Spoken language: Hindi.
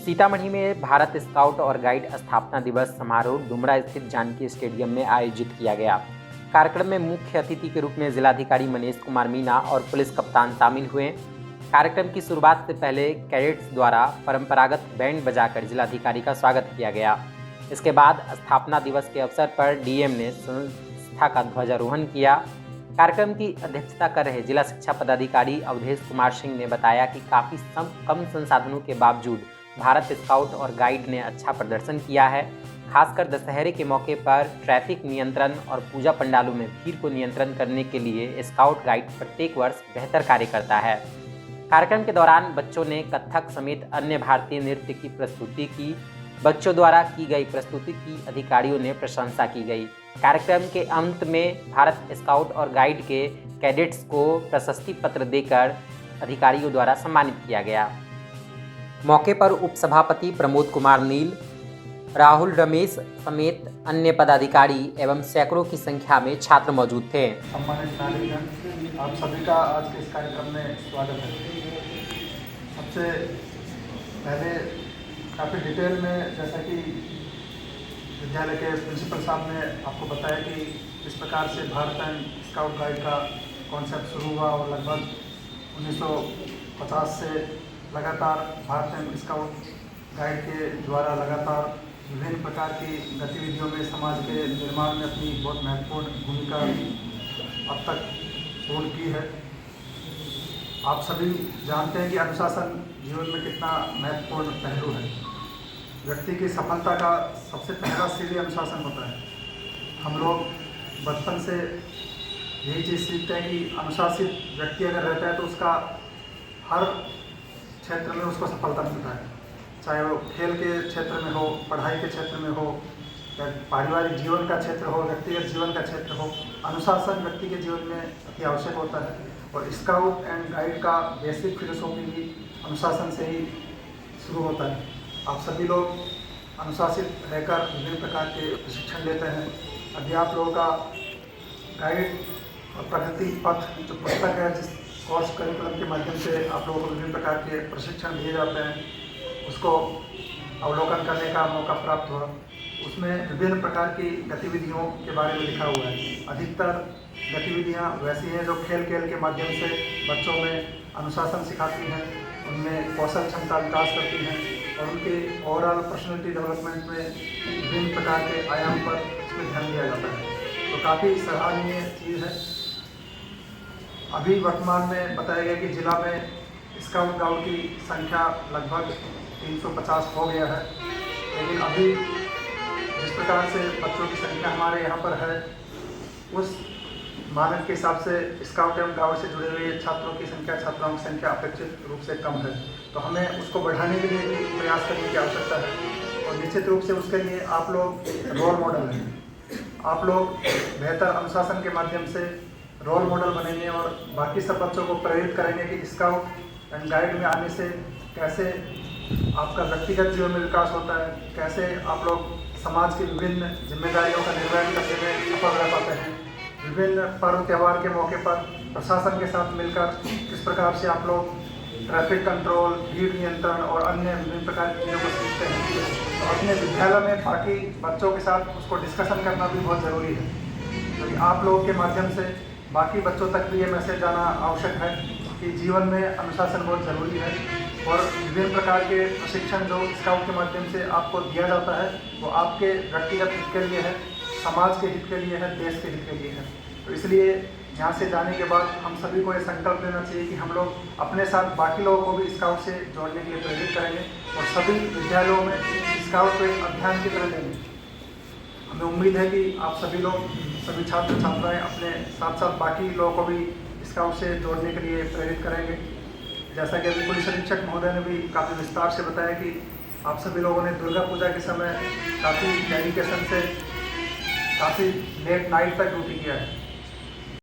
सीतामढ़ी में भारत स्काउट और गाइड स्थापना दिवस समारोह डुमरा स्थित जानकी स्टेडियम में आयोजित किया गया। कार्यक्रम में मुख्य अतिथि के रूप में जिलाधिकारी मनीष कुमार मीणा और पुलिस कप्तान शामिल हुए। कार्यक्रम की शुरुआत से पहले कैडेट्स द्वारा परंपरागत बैंड बजाकर जिलाधिकारी का स्वागत किया गया। इसके बाद स्थापना दिवस के अवसर पर डीएम ने संस्था का ध्वजारोहण किया। कार्यक्रम की अध्यक्षता कर रहे जिला शिक्षा पदाधिकारी अवधेश कुमार सिंह ने बताया कि काफ़ी कम संसाधनों के बावजूद भारत स्काउट और गाइड ने अच्छा प्रदर्शन किया है। खासकर दशहरे के मौके पर ट्रैफिक नियंत्रण और पूजा पंडालों में भीड़ को नियंत्रण करने के लिए स्काउट गाइड प्रत्येक वर्ष बेहतर कार्य करता है। कार्यक्रम के दौरान बच्चों ने कथक समेत अन्य भारतीय नृत्य की प्रस्तुति की। बच्चों द्वारा की गई प्रस्तुति की अधिकारियों ने प्रशंसा की गई। कार्यक्रम के अंत में भारत स्काउट और गाइड के कैडेट्स को प्रशस्ति पत्र देकर अधिकारियों द्वारा सम्मानित किया गया। मौके पर उपसभापति प्रमोद कुमार नील, राहुल रमेश समेत अन्य पदाधिकारी एवं सैकड़ों की संख्या में छात्र मौजूद थे। सम्मानित नागरिकगण, आप सभी का आज के इस कार्यक्रम में स्वागत है। सबसे पहले काफ़ी डिटेल में जैसा कि विद्यालय के प्रिंसिपल साहब ने आपको बताया कि इस प्रकार से भारत एंड स्काउट गाइड का कॉन्सेप्ट शुरू हुआ और लगभग 1950 से लगातार भारत एंड स्काउट गाइड के द्वारा लगातार विभिन्न प्रकार की गतिविधियों में समाज के निर्माण में अपनी बहुत महत्वपूर्ण भूमिका अब तक पूर्ण की है। आप सभी जानते हैं कि अनुशासन जीवन में कितना महत्वपूर्ण पहलू है। व्यक्ति की सफलता का सबसे पहला सीढ़ी अनुशासन होता है। हम लोग बचपन से यही चीज़ सीखते हैं कि अनुशासित व्यक्ति अगर रहता है तो उसका हर क्षेत्र में उसको सफलता मिलता है, चाहे वो खेल के क्षेत्र में हो, पढ़ाई के क्षेत्र में हो, या पारिवारिक जीवन का क्षेत्र हो, व्यक्तिगत जीवन का क्षेत्र हो। अनुशासन व्यक्ति के जीवन में अति आवश्यक होता है और स्काउट एंड गाइड का बेसिक फिलोसॉफी भी अनुशासन से ही शुरू होता है। आप सभी लोग अनुशासित रहकर विभिन्न प्रकार के प्रशिक्षण लेते हैं। अभी आप लोगों का गाइड और प्रगति पथ जो पुस्तक है, जिस कोर्स करिकुलम के माध्यम से आप लोगों को विभिन्न प्रकार के प्रशिक्षण दिए जाते हैं, उसको अवलोकन करने का मौका प्राप्त हुआ। उसमें विभिन्न प्रकार की गतिविधियों के बारे में लिखा हुआ है। अधिकतर गतिविधियां वैसी हैं जो खेल खेल के माध्यम से बच्चों में अनुशासन सिखाती हैं, उनमें कौशल क्षमता विकास करती हैं और उनके ओवरऑल पर्सनैलिटी डेवलपमेंट में विभिन्न प्रकार के आयाम पर इसमें ध्यान दिया जाता है। तो काफ़ी सराहनीय चीज़ है। अभी वर्तमान में बताया गया कि जिला में स्काउट गाइड की संख्या लगभग 350 हो गया है, लेकिन अभी जिस प्रकार से बच्चों की संख्या हमारे यहाँ पर है, उस मानक के हिसाब से स्काउट एवं गाइड से जुड़े हुए छात्रों की संख्या, छात्राओं की संख्या अपेक्षित रूप से कम है। तो हमें उसको बढ़ाने के लिए भी प्रयास करने की आवश्यकता है और निश्चित रूप से उसके लिए आप लोग रोल मॉडल हैं। आप लोग बेहतर अनुशासन के माध्यम से रोल मॉडल बनेंगे और बाकी सब बच्चों को प्रेरित करेंगे कि स्काउट एंड गाइड में आने से कैसे आपका व्यक्तिगत जीवन में विकास होता है, कैसे आप लोग समाज की विभिन्न जिम्मेदारियों का निर्वहन करने में सफल रह पाते हैं। विभिन्न पर्व त्यौहार के मौके पर प्रशासन के साथ मिलकर किस प्रकार से आप लोग ट्रैफिक कंट्रोल, भीड़ नियंत्रण और अन्य विभिन्न प्रकार की चीज़ों को सीखते हैं। तो अपने विद्यालय में बाकी बच्चों के साथ उसको डिस्कशन करना भी बहुत ज़रूरी है, क्योंकि आप लोगों के माध्यम से बाकी बच्चों तक भी ये मैसेज जाना आवश्यक है कि जीवन में अनुशासन बहुत ज़रूरी है और विभिन्न प्रकार के प्रशिक्षण जो स्काउट के माध्यम से आपको दिया जाता है वो आपके व्यक्तिगत हित के लिए है, समाज के हित के लिए है, देश के हित के लिए है। तो इसलिए यहाँ से जाने के बाद हम सभी को ये संकल्प लेना चाहिए कि हम लोग अपने साथ बाकी लोगों को भी स्काउट से जोड़ने के लिए प्रेरित करेंगे और सभी विद्यालयों में स्काउट को एक अभियान की तरह लेंगे। हमें उम्मीद है कि आप सभी लोग, सभी छात्र छात्राएँ अपने साथ साथ बाकी लोगों को भी स्काउट से जोड़ने के लिए प्रेरित करेंगे। जैसा कि अभी पुलिस अधीक्षक महोदय ने भी काफ़ी विस्तार से बताया कि आप सभी लोगों ने दुर्गा पूजा के समय काफ़ी डेडिकेशन से काफ़ी लेट नाइट तक ड्यूटी किया है।